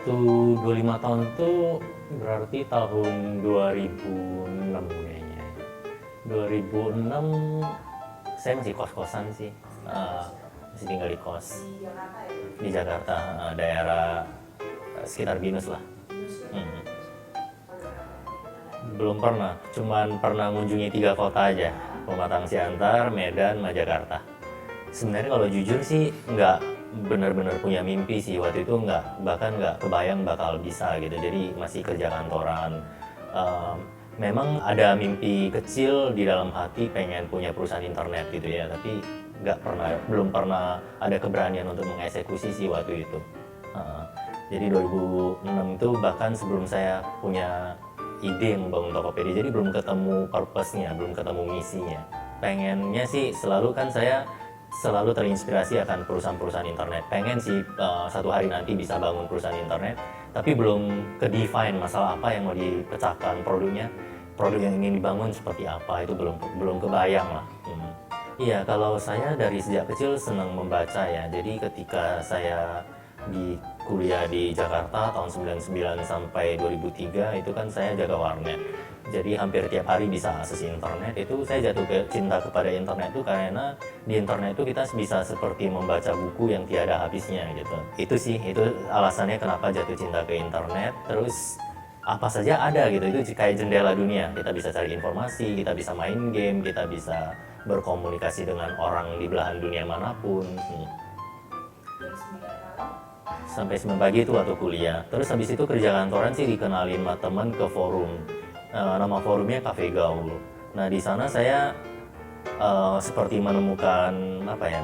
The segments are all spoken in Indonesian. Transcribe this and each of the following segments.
Waktu 25 tahun tuh berarti tahun 2006 kayaknya. 2006 saya masih kos-kosan sih. Masih tinggal di kos di Jakarta, daerah sekitar Binus lah. Hmm. Belum pernah, cuman pernah mengunjungi 3 kota aja. Pematang Siantar, Medan, sama Jakarta. Sebenarnya kalau jujur sih nggak benar-benar punya mimpi sih waktu itu, bahkan nggak kebayang bakal bisa gitu, jadi masih kerja kantoran. Memang ada mimpi kecil di dalam hati pengen punya perusahaan internet gitu ya, tapi belum pernah ada keberanian untuk mengeksekusi sih waktu itu. Jadi 2006 itu bahkan sebelum saya punya ide membangun Tokopedia, jadi belum ketemu purpose-nya, belum ketemu misinya. Pengennya sih selalu kan saya selalu terinspirasi akan perusahaan-perusahaan internet. Pengen sih satu hari nanti bisa bangun perusahaan internet, tapi belum ke-define masalah apa yang mau dipecahkan produknya, produk yang ingin dibangun seperti apa, itu belum kebayang lah. Iya, kalau saya dari sejak kecil senang membaca ya. Jadi ketika saya di kuliah di Jakarta tahun 99 sampai 2003 itu kan saya jaga warnet. Jadi hampir tiap hari bisa akses internet. Itu saya jatuh cinta kepada internet itu karena di internet itu kita bisa seperti membaca buku yang tiada habisnya gitu. Itu sih, itu alasannya kenapa jatuh cinta ke internet. Terus apa saja ada gitu, itu kayak jendela dunia. Kita bisa cari informasi, kita bisa main game, kita bisa berkomunikasi dengan orang di belahan dunia manapun. Sampai 9 pagi itu waktu kuliah. Terus habis itu kerja kantoran sih dikenalin sama teman ke forum. Nama forumnya Cafe Gaul. Nah di sana saya seperti menemukan apa ya,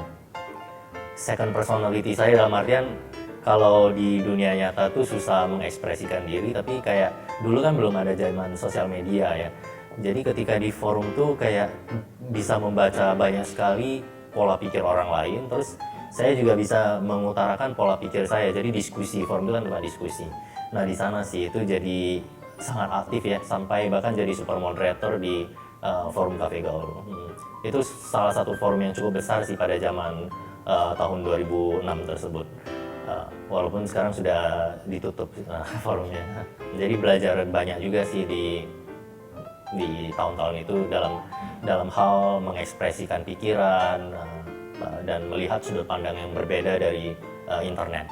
second personality saya, dalam artian kalau di dunia nyata tuh susah mengekspresikan diri, tapi kayak dulu kan belum ada zaman sosial media ya. Jadi ketika di forum tuh kayak bisa membaca banyak sekali pola pikir orang lain, terus saya juga bisa mengutarakan pola pikir saya. Jadi diskusi, forum itu kan tempat diskusi. Nah di sana sih itu jadi sangat aktif ya, sampai bahkan jadi super moderator di forum Cafe Gaul. Itu salah satu forum yang cukup besar sih pada zaman tahun 2006 tersebut. Walaupun sekarang sudah ditutup forumnya. Jadi belajar banyak juga sih di tahun-tahun itu dalam hal mengekspresikan pikiran dan melihat sudut pandang yang berbeda dari internet.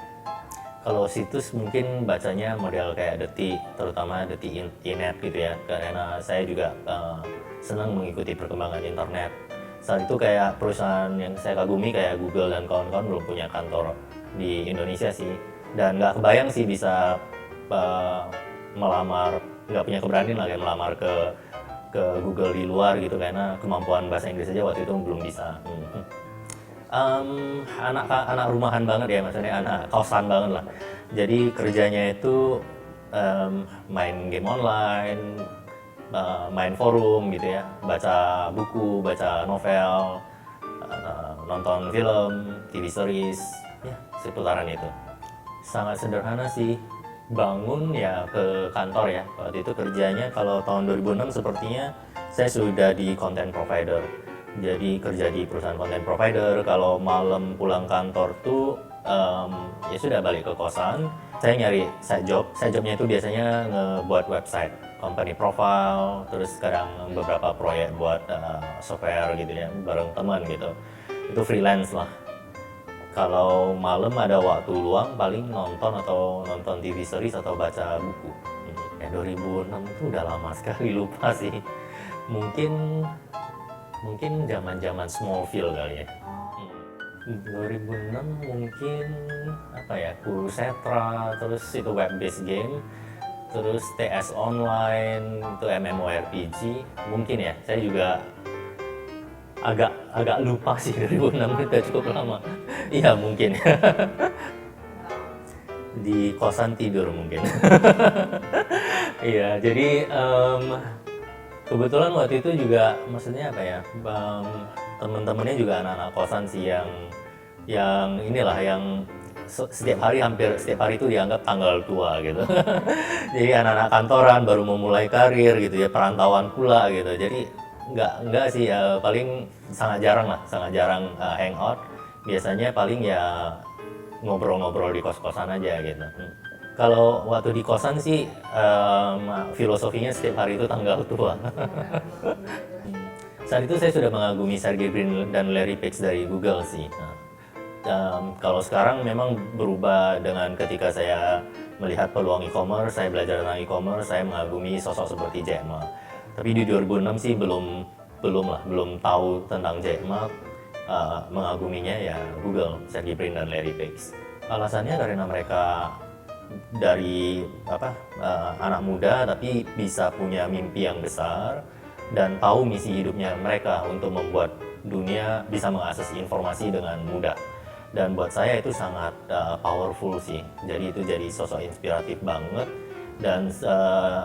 Kalau situs mungkin bacanya model kayak Detik, terutama Detik.net gitu ya, karena saya juga senang mengikuti perkembangan internet. Saat itu kayak perusahaan yang saya kagumi kayak Google dan kawan-kawan belum punya kantor di Indonesia sih, dan nggak kebayang sih bisa nggak punya keberanian lah kayak melamar ke Google di luar gitu, karena kemampuan bahasa Inggris saja waktu itu belum bisa. Anak rumahan banget ya, maksudnya anak kosan banget lah. Jadi kerjanya itu main game online, main forum gitu ya, baca buku, baca novel, nonton film, TV series, ya seputaran itu. Sangat sederhana sih, bangun ya ke kantor ya. Waktu itu kerjanya kalau tahun 2006 sepertinya saya sudah di content provider. Jadi kerja di perusahaan content provider. Kalau malam pulang kantor tuh ya sudah balik ke kosan. Saya nyari side job. Side jobnya itu biasanya ngebuat website, company profile, terus kadang beberapa proyek buat software gitu ya, bareng teman gitu. Itu freelance lah. Kalau malam ada waktu luang paling nonton TV series atau baca buku. 2006 itu udah lama sekali, lupa sih. Mungkin zaman Smallville kali ya. 2006 mungkin apa ya, Kurusetra, terus itu web based game, terus TS online, itu MMORPG mungkin ya. Saya juga agak lupa sih, 2006 itu cukup lama. Iya mungkin. Di kosan tidur mungkin. Iya, jadi kebetulan waktu itu juga, maksudnya apa ya, temen-temennya juga anak-anak kosan sih yang inilah, yang hampir setiap hari itu dianggap tanggal tua gitu. Jadi anak-anak kantoran baru memulai karir gitu ya, perantauan pula gitu. Jadi nggak sih ya, paling sangat jarang hangout. Biasanya paling ya ngobrol-ngobrol di kos-kosan aja gitu. Kalau waktu di kosan sih filosofinya setiap hari itu tanggal tua. Saat itu saya sudah mengagumi Sergey Brin dan Larry Page dari Google sih. Nah, kalau sekarang memang berubah dengan ketika saya melihat peluang e-commerce, saya belajar tentang e-commerce, saya mengagumi sosok seperti Jack Ma. Tapi di 2006 sih belum tahu tentang Jack Ma, mengaguminya ya Google, Sergey Brin dan Larry Page. Alasannya karena mereka dari anak muda tapi bisa punya mimpi yang besar dan tahu misi hidupnya mereka untuk membuat dunia bisa mengakses informasi dengan mudah. Dan buat saya itu sangat powerful sih. Jadi itu jadi sosok inspiratif banget dan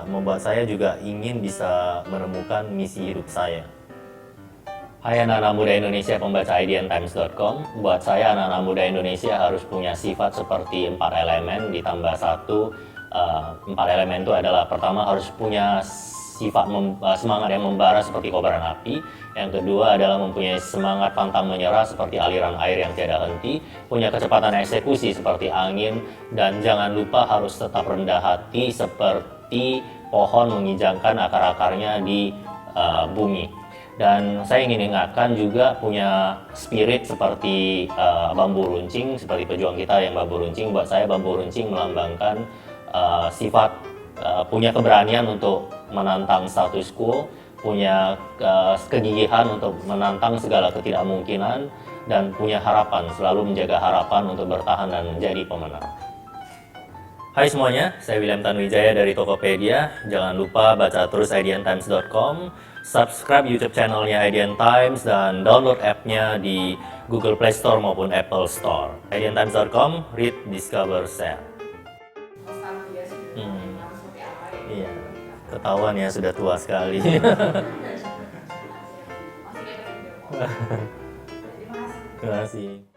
membuat saya juga ingin bisa menemukan misi hidup saya. Hai anak-anak muda Indonesia pembaca idntimes.com. Buat saya anak-anak muda Indonesia harus punya sifat seperti 4 elemen ditambah 1. 4 elemen itu adalah pertama harus punya sifat semangat yang membara seperti kobaran api. Yang kedua adalah mempunyai semangat pantang menyerah seperti aliran air yang tiada henti, punya kecepatan eksekusi seperti angin, dan jangan lupa harus tetap rendah hati seperti pohon menginjakkan akar-akarnya di bumi. Dan saya ingin ingatkan juga punya spirit seperti bambu runcing, seperti pejuang kita yang bambu runcing. Buat saya bambu runcing melambangkan sifat punya keberanian untuk menantang status quo, punya kegigihan untuk menantang segala ketidakmungkinan, dan punya harapan, selalu menjaga harapan untuk bertahan dan menjadi pemenang. Hai semuanya, saya William Tanuwijaya dari Tokopedia. Jangan lupa baca terus idntimes.com, subscribe YouTube channelnya IDN Times, dan download app-nya di Google Play Store maupun Apple Store. idntimes.com, read, discover, share. Iya, ketahuan ya sudah tua sekali. Terima kasih.